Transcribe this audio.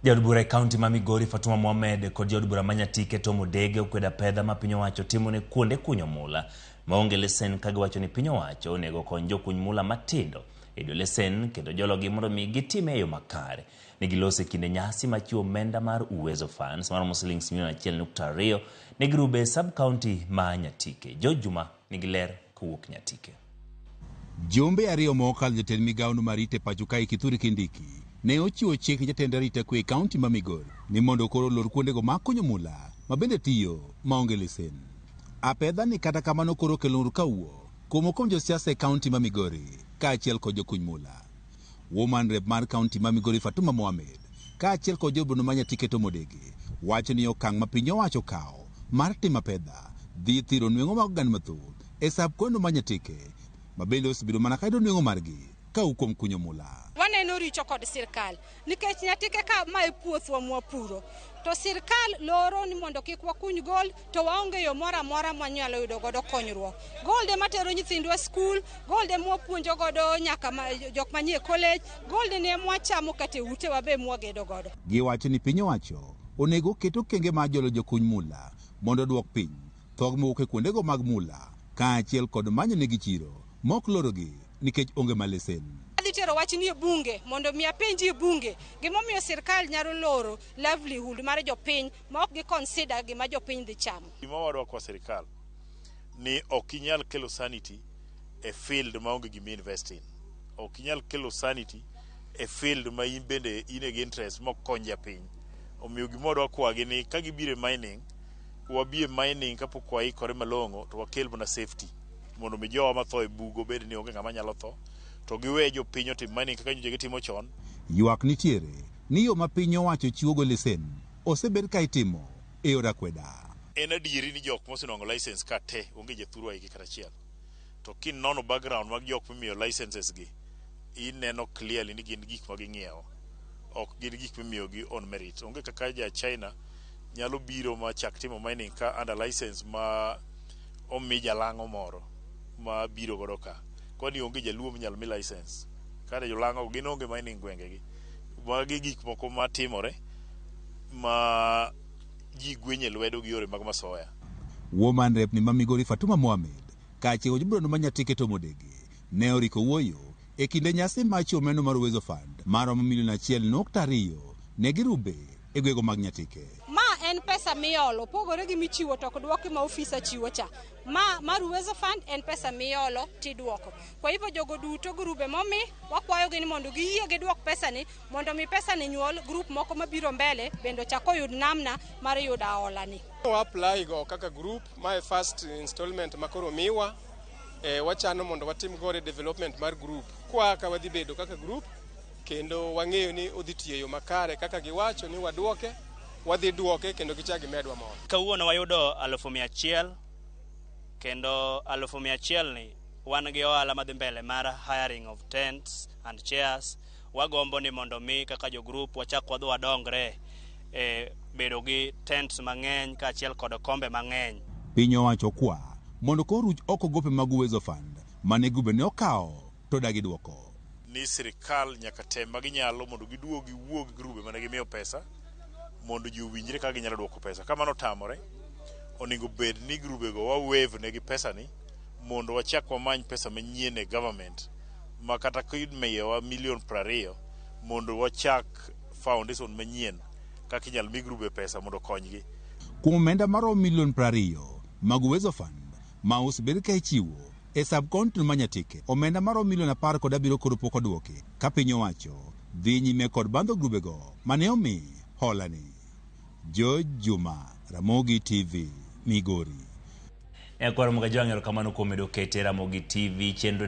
Jaod bura kaunti ma Migori Fatuma Mohammed kod jaod bura manyatike tomo dege okwedo apedha ma piny owacho timo ne kuonde kunyo mula maonge lesen, ka giwacho ni piny owacho onego kony jokuny mula matindo yudo lesen kendo jologi mondo mi gitime e yo makare. Ne gilose kinde nyasi machiwo omenda mar Uwezo Funds maromo Sh1.2 ne grube sub county ma Nyatike. Juma nigi ler kowuok Nyatike. Jombe ariyo mokal jatend migawo no marite pacho kae Kithure Kindiki ne ochiwo chik jatend arita kwe kaunti ma Migori ni mondo koro lor kuondego mag kunyo mula ma bende tiyo maonge lesen. Apedha ni kata kamano koro kelonru kawuo komo kom josiasa e kaunti ma Migori kaachiel kod jokuny mula. Woman rep mar kaunti ma Migori Fatuma Mohammed kaachiel kod jobuno ma Nyatike tomo dege wacho ni okang' ma piny owacho kawo mar timo apedha dhi thiro nweng'o mag oganda mathoth e sab kono ma Nyatike ma bende osebedo mana kayudo nweng'o margi ka ukom kunyo mula. Waneno richo kod sirkal nikech Nyatike ka mae puothwa mwapuro to sirkal loro ni mondo kik wakuny gold to waonge yo moro amora mwanyalo yudo godo konyruok. Gold ema tero nyithindwa skul, gold ema wapuonjo godo nyaka jok manie college, gold ne mwachamo kata ute wabe mwagedo godo. Giwacho ni piny owacho onego keto kenge ma jolo jokuny mula mondo duok piny thog mowuok e kuondego mag mula kaachiel kod manyo negi chiro mok lorogi nikech onge malesen. Adhitero wach ni e bunge mondo mi apenji e bunge gimomiyo sirkal nyalo loro livelihood mar jopiny ma ok gi consider gima jopiny dhi chamo. Gima wadwa kwa sirkal ni ok inyal kelo sanity e field ma onge gimi invest in. Ok inyal kelo sanity e field ma in bende ine gi interest mok konj japiny. Omiyo gima wadwa kwagi ni ka gibire mining, wabie mining kapok waikore malong'o to wakel mana safety mondo mi jowa matho e bugo bed ni onge ng'ama nyalo tho to giwe jopiny otim mining kaka joge timo chon. Ywak nitiere ni yo ma piny owacho chiwogo lesen osebed ka itimo e yor akweda. En adieri ni jok mosenwang'o license ka te onge jathuru aigi kata achiel. To kinono background mag jok mimiyo licenses gi, ineno clearly ni gin gik ma ging'iewo, ok gin gik mimiyo gi on merit. Onge kaka ja China nyalo biro ma chak timo mining ka under license ma omi jalang'o moro ma biro godo ka. Kwani onge jaluo manyalo mi license. Kada jolang'o gin onge mining gwengegi. Magi gik moko matimore ma ji gwenye lwedo gi yore mag masoya. Woman rep ni ma Migori Fatuma Mohammed kaachiel kod jobuno ma Nyatike tomo dege ne oriko wuoyo e kinde nyasi ma chiwo omenda mar Uwezo Fund maromo Sh1.2 ne girube e gwego mag Nyatike. En pesa miolo pogore gi michiwo to ok duoki ma ofisa chiwo cha. Mar Uwezo Fund en pesa miolo tiduoko. Kwa hivyo jogo duto grube momi wakwayo gi ni mondo giyie giduok pesa ni mondo mi pesa ni nyuol group moko mabiro mbele bendo chako yud namna mar yudo aola ni. Apply go kaka group my first installment makoro miwa wachano mondo watim gore development mar group kwa ka wadhi bedo kaka group kendo wang'eyo ni odhi tiyo yo makare kaka giwacho ni waduoke wadhi duoke kendo gichagi medwa moro. Kawuono wayudo 100,000 kendo 100,000 ni wan gi ohala madhi mbele mar hiring of tents and chairs. Wagombo ni mondo mi kaka jo group wachak wadhi wadongre bedo gi tents mang'eny kaachiel kod kombe mang'eny. Piny owacho kwa mondo koruch oko gope mag Uwezo Fund mane grube ne okawo to dagi duoko. Ni sirkal nyaka tem maginyalo mondo giduogi wuog grube mane gimiyo pesa mondo ji winjre ka ginyalo duoko pesa. Kamano tamore onego bed ni grube go wa wave negi pesa ni mondo wachak wamany pesa manyien e government ma kata kidmiyowa Sh120,000 mondo wachak foundation manyien kaka inyalo mi grube pesa mondo konygi. Kuom omenda maromo Sh20,000 mag Uwezo Fund ma osebed ka ichiwo e sab county ma Nyatike, omenda maromo Sh10,7 koro pok oduoki ka piny owacho dhi nyime kod bandho grube go mane omi holani. Juma, Ramogi TV, Migori. Kwaro mga jwang'ero kamano kuom medo kete Ramogi TV chenro